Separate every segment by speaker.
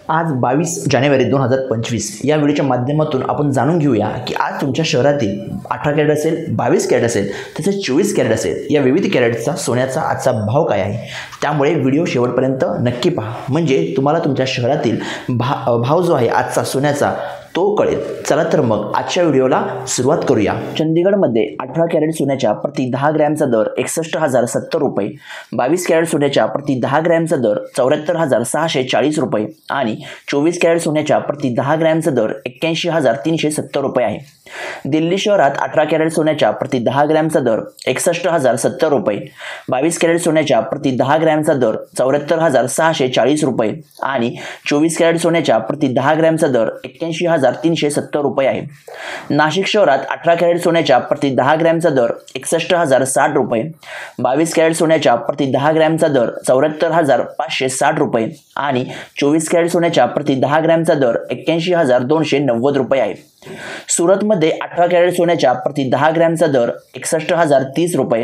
Speaker 1: आज 22 जानेवारी 2025 या व्हिडिओच्या माध्यमातून आपण जाणून घेऊया की आज तुमच्या शहरातील 18 कॅरेट असेल, 22 कॅरेट असेल, तसेच 24 कॅरेट असेल, या विविध कॅरेटचा सोन्याचा आजचा भाव काय आहे। त्यामुळे व्हिडिओ शेवटपर्यंत नक्की पहा, म्हणजे तुम्हाला तुमच्या शहरातील भाव जो आहे आजचा सोन्याचा तो कळेल। चला तर मग आजच्या व्हिडिओला सुरुवात करूया। चंदीगडमध्ये 18 कॅरेट सोन्याच्या प्रति 10 ग्रॅमचा दर 61,070 रुपये, 22 कॅरेट सोन्याच्या प्रति 10 ग्रॅमचा दर 74,640 रुपये आणि 24 कॅरेट सोन्याच्या प्रति 10 ग्रॅमचा दर 81,370 रुपये आहे। दिल्ली शहरात 18 कॅरेट सोन्याच्या प्रति 10 ग्रॅमचा दर 61,070 रुपये, 22 कॅरेट सोन्याच्या प्रति 10 ग्रॅमचा दर 74,640 रुपये आणि 24 कॅरेट सोन्याच्या प्रति 10 ग्रॅमचा दर 81,370 रुपये आहे। नाशिक शहरात 18 कॅरेट सोन्याच्या प्रति 10 ग्रॅमचा दर 61,060 रुपये, 22 कॅरेट सोन्याच्या प्रति 10 ग्रॅमचा दर 74,560 रुपये आणि 24 कॅरेट सोन्याच्या प्रति 10 ग्रॅमचा दर 81,290 रुपये आहे। सुरतमध्ये 18 कॅरेट सोन्याच्या प्रति 10 ग्रॅमचा दर 61,030 रुपये,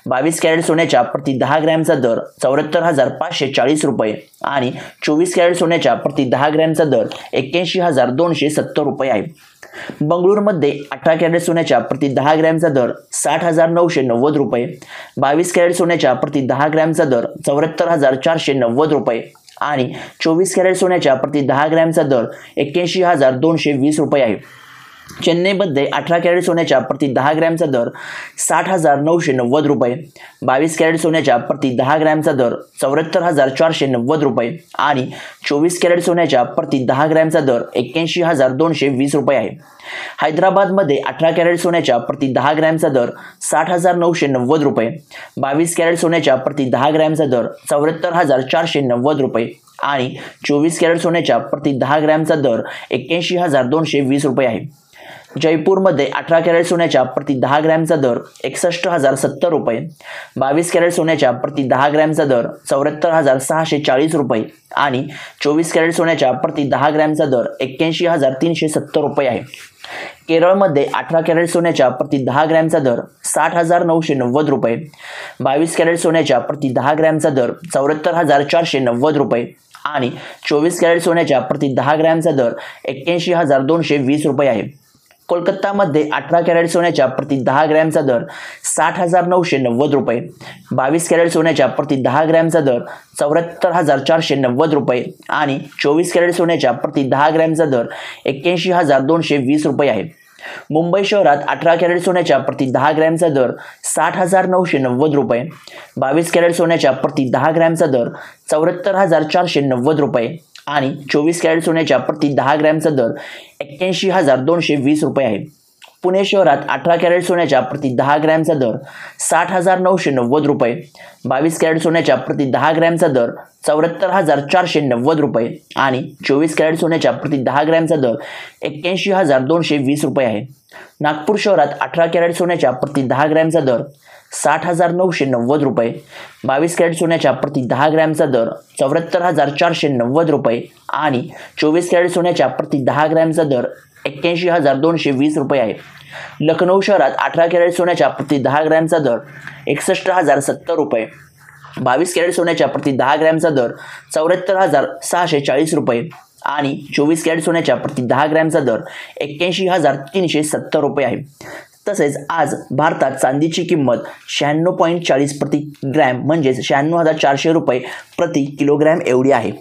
Speaker 1: 22 कॅरेट सोन्याच्या प्रति 10 ग्रॅमचा दर 74,540 रुपये आणि 24 कॅरेट सोन्याच्या प्रति 10 ग्रॅमचा दर 81,270 रुपये आहे। बंगळुरूमध्ये 18 कॅरेट सोन्याच्या प्रति 10 ग्रॅमचा दर 60,990 रुपये, 22 कॅरेट सोन्याच्या प्रति 10 ग्रॅमचा दर 74,490 रुपये आणि 24 कॅरेट सोन्याच्या प्रति 10 ग्रॅमचा दर 81,220 रुपये आहे। चेन्नईमध्ये 18 कॅरेट सोन्याच्या प्रति 10 ग्रॅमचा दर 60,990 रुपये, 22 कॅरेट सोन्याच्या प्रति 10 ग्रॅमचा दर 74,490 रुपये आणि 24 कॅरेट सोन्याच्या प्रति 10 ग्रॅमचा दर 81,220 रुपये आहे। हैदराबादमध्ये 18 कॅरेट सोन्याच्या प्रति 10 ग्रॅमचा दर 60,990 रुपये, 22 कॅरेट सोन्याच्या प्रति 10 ग्रॅमचा दर 74,490 रुपये आणि 24 कॅरेट सोन्याच्या प्रति 10 ग्रॅमचा दर 81,220 रुपये आहे। जयपूरमध्ये 18 कॅरेट सोन्याच्या प्रति 10 ग्रॅमचा दर 61,070 रुपये, 22 कॅरेट सोन्याच्या प्रति 10 ग्रॅमचा दर 74,640 रुपये आणि 24 कॅरेट सोन्याच्या प्रति 10 ग्रॅमचा दर 81,370 रुपये आहे। केरळमध्ये 18 कॅरेट सोन्याच्या प्रति 10 ग्रॅमचा दर 60,990 रुपये, 22 कॅरेट सोन्याच्या प्रति 10 ग्रॅमचा दर 74,490 रुपये आणि 24 कॅरेट सोन्याच्या प्रति 10 ग्रॅमचा दर 81,220 रुपये आहे। कोलकातामध्ये 18 कॅरेट सोन्याच्या प्रति 10 ग्रॅमचा दर 60,990 रुपये, 22 कॅरेट सोन्याच्या प्रति 10 ग्रॅमचा दर 74,490 रुपये आणि 24 कॅरेट सोन्याच्या प्रति 10 ग्रॅमचा दर 81,220 रुपये आहे। मुंबई शहरात 18 कॅरेट सोन्याच्या प्रति 10 ग्रॅमचा दर 60,990 रुपये, 22 कॅरेट सोन्याच्या प्रति 10 ग्रॅमचा दर 74,490 रुपये आणि 24 कॅरेट सोन्याच्या प्रति 10 ग्रॅमचा दर 81,220 रुपये आहे। पुणे शहरात 18 कॅरेट सोन्याच्या प्रति 10 ग्रॅमचा दर 60,990 रुपये, 22 कॅरेट सोन्याच्या प्रति 10 ग्रॅमचा दर 74,490 रुपये आणि 24 कॅरेट सोन्याच्या प्रति 10 ग्रॅमचा दर 81,220 रुपये आहे। नागपूर शहरात 18 कॅरेट सोन्याच्या प्रति 10 ग्रॅमचा दर 60,990 रुपये, 22 कॅरेट सोन्याच्या प्रति 10 ग्रॅमचा दर 74,490 रुपये आणि 24 कॅरेट सोन्याच्या प्रति 10 ग्रॅमचा दर 81,220 रुपये आहे। लखनौ शहरात 18 कॅरेट सोन्याच्या प्रति 10 ग्रॅमचा दर 61,070 रुपये, 22 कॅरेट सोन्याच्या प्रति 10 ग्रॅमचा दर 74,640 रुपये आणि 24 कॅरेट सोन्याच्या प्रति 10 ग्रॅमचा दर 81,370 रुपये आहे। तसेच आज भारतात चांदीची किंमत 96.40 प्रति ग्रॅम म्हणजेच 96,400 रुपये प्रति किलोग्रॅम एवढी आहे।